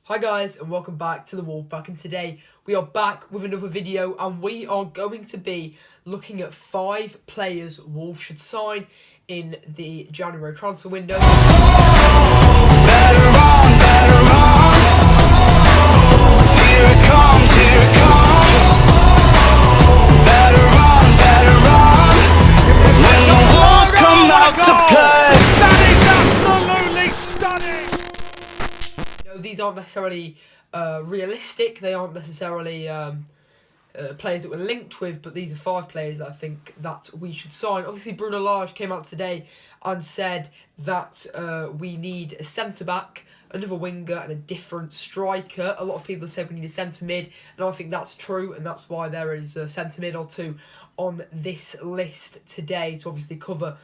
Hi guys and welcome back to the Wolfpack, and today we are back with another video and we are going to be looking at 5 players Wolves should sign in the January transfer window. These aren't necessarily realistic, they aren't necessarily players that we're linked with, but these are 5 players that I think that we should sign. Obviously, Bruno Lage came out today and said that we need a centre-back, another winger and a different striker. A lot of people have said we need a centre-mid, and I think that's true, and that's why there is a centre-mid or two on this list today to obviously cover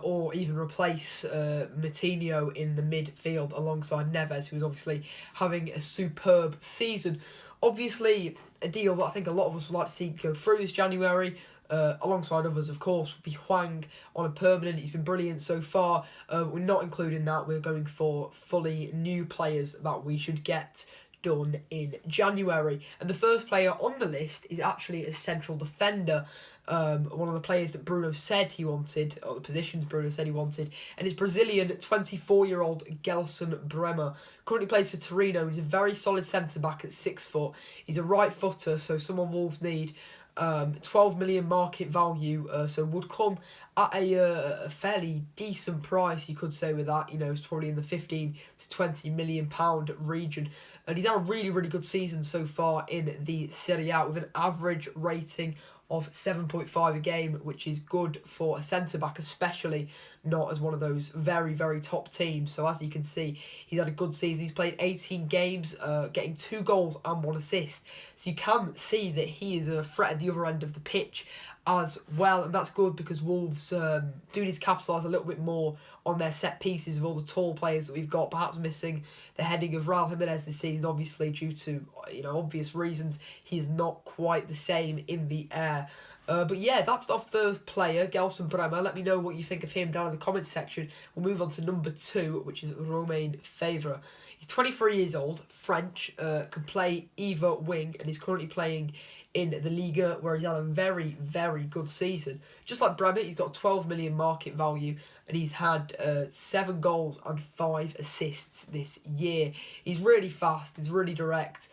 or even replace Moutinho in the midfield alongside Neves, who's obviously having a superb season. Obviously, a deal that I think a lot of us would like to see go through this January, alongside others, of course, would be Hwang on a permanent. He's been brilliant so far. We're not including that. We're going for fully new players that we should get done in January. And the first player on the list is actually a central defender. One of the players that Bruno said he wanted, or the positions Bruno said he wanted, and it's Brazilian 24-year-old Gelson Bremer. Currently plays for Torino. He's a very solid centre-back at 6 foot. He's a right footer, so someone Wolves need. 12 million market value, so would come at a fairly decent price, you could say, with that. You know, it's probably in the 15 to 20 million pound region, and he's had a really good season so far in the Serie A with an average rating of 7.5 a game, which is good for a centre-back, especially not as one of those very top teams. So as you can see, he's had a good season. He's played 18 games, getting 2 goals and 1 assist. So you can see that he is a threat at the other end of the pitch as well, and that's good because Wolves do need to capitalise a little bit more on their set pieces with all the tall players that we've got, perhaps missing the heading of Raul Jimenez this season, obviously due to obvious reasons. He is not quite the same in the air. But yeah, that's our first player, Gelson Bremer. Let me know what you think of him down in the comments section. We'll move on to number 2, which is Romain Faivre. He's 23 years old, French, can play either wing, and he's currently playing in the Liga, where he's had a very good season. Just like Bremer, he's got 12 million market value, and he's had 7 goals and 5 assists this year. He's really fast, he's really direct,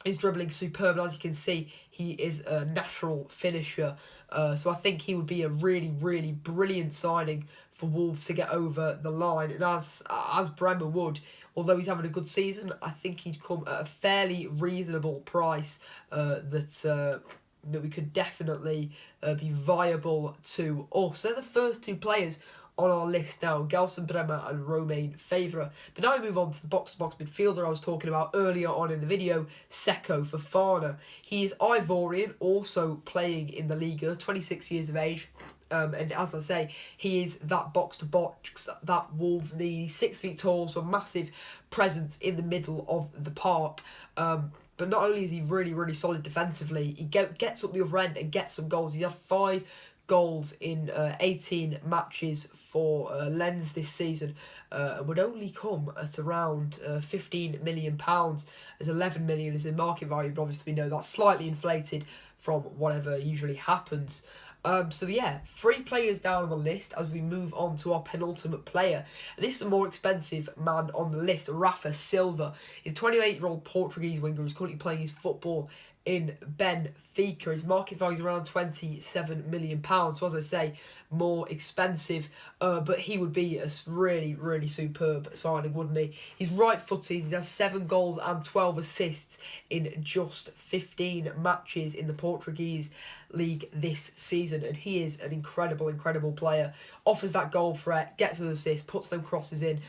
his dribbling superb, and as you can see, he is a natural finisher. So I think he would be a really brilliant signing for Wolves to get over the line. And as Bremer would, although he's having a good season, I think he'd come at a fairly reasonable price that we could definitely be viable to us. So the first 2 players on our list now, Gelson Bremer and Romain Faivre. But now we move on to the box-to-box midfielder I was talking about earlier on in the video, Seko Fofana. He is Ivorian, also playing in the Liga, 26 years of age. And as I say, he is that box-to-box that Wolves need. He's 6 feet tall, so a massive presence in the middle of the park. But not only is he really solid defensively, he gets up the other end and gets some goals. He's had 5 goals in 18 matches for Lens this season, and would only come at around £15 million, as 11 million is in market value, but obviously we know that's slightly inflated from whatever usually happens. So yeah, 3 players down on the list as we move on to our penultimate player. And this is a more expensive man on the list, Rafa Silva. He's a 28-year-old Portuguese winger who's currently playing his football in Benfica. His market value is around £27 million. So as I say, more expensive, but he would be a really superb signing, wouldn't he? He's right-footed. He has 7 goals and 12 assists in just 15 matches in the Portuguese league this season, and he is an incredible player. Offers that goal threat, gets an assist, puts them crosses in,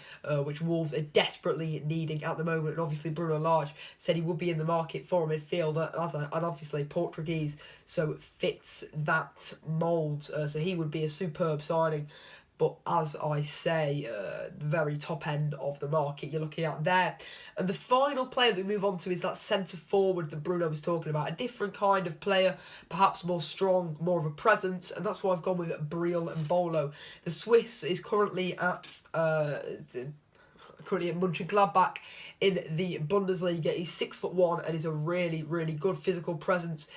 which Wolves are desperately needing at the moment. And obviously Bruno Lage said he would be in the market for a midfielder, and obviously Portuguese, so fits that mould. So he would be a superb signing. But as I say, the very top end of the market you're looking at there. And the final player that we move on to is that centre-forward that Bruno was talking about. A different kind of player, perhaps more strong, more of a presence. And that's why I've gone with Breel Embolo. The Swiss is currently at currently at Mönchengladbach in the Bundesliga. He's 6'1" and is a really, really good physical presence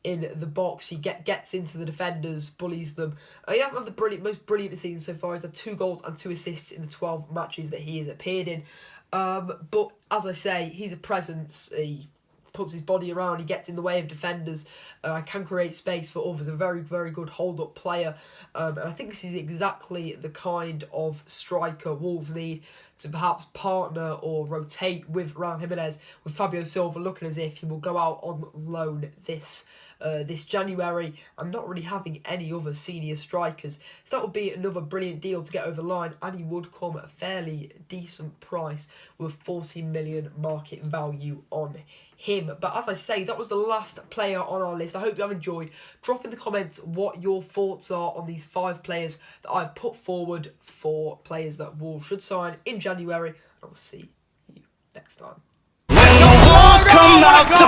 in the box. He gets into the defenders, bullies them. He hasn't had the most brilliant season so far. He's had 2 goals and 2 assists in the 12 matches that he has appeared in. But as I say, he's a presence. He puts his body around, he gets in the way of defenders, can create space for others. A very, very good hold-up player. And I think this is exactly the kind of striker Wolves need to perhaps partner or rotate with Raul Jimenez, with Fabio Silva looking as if he will go out on loan this January, and not really having any other senior strikers. So that would be another brilliant deal to get over the line, and he would come at a fairly decent price with 40 million market value on him. But as I say, that was the last player on our list. I hope you have enjoyed. Drop in the comments what your thoughts are on these 5 players that I've put forward for players that Wolves should sign in January. I'll see you next time. When the walls come out.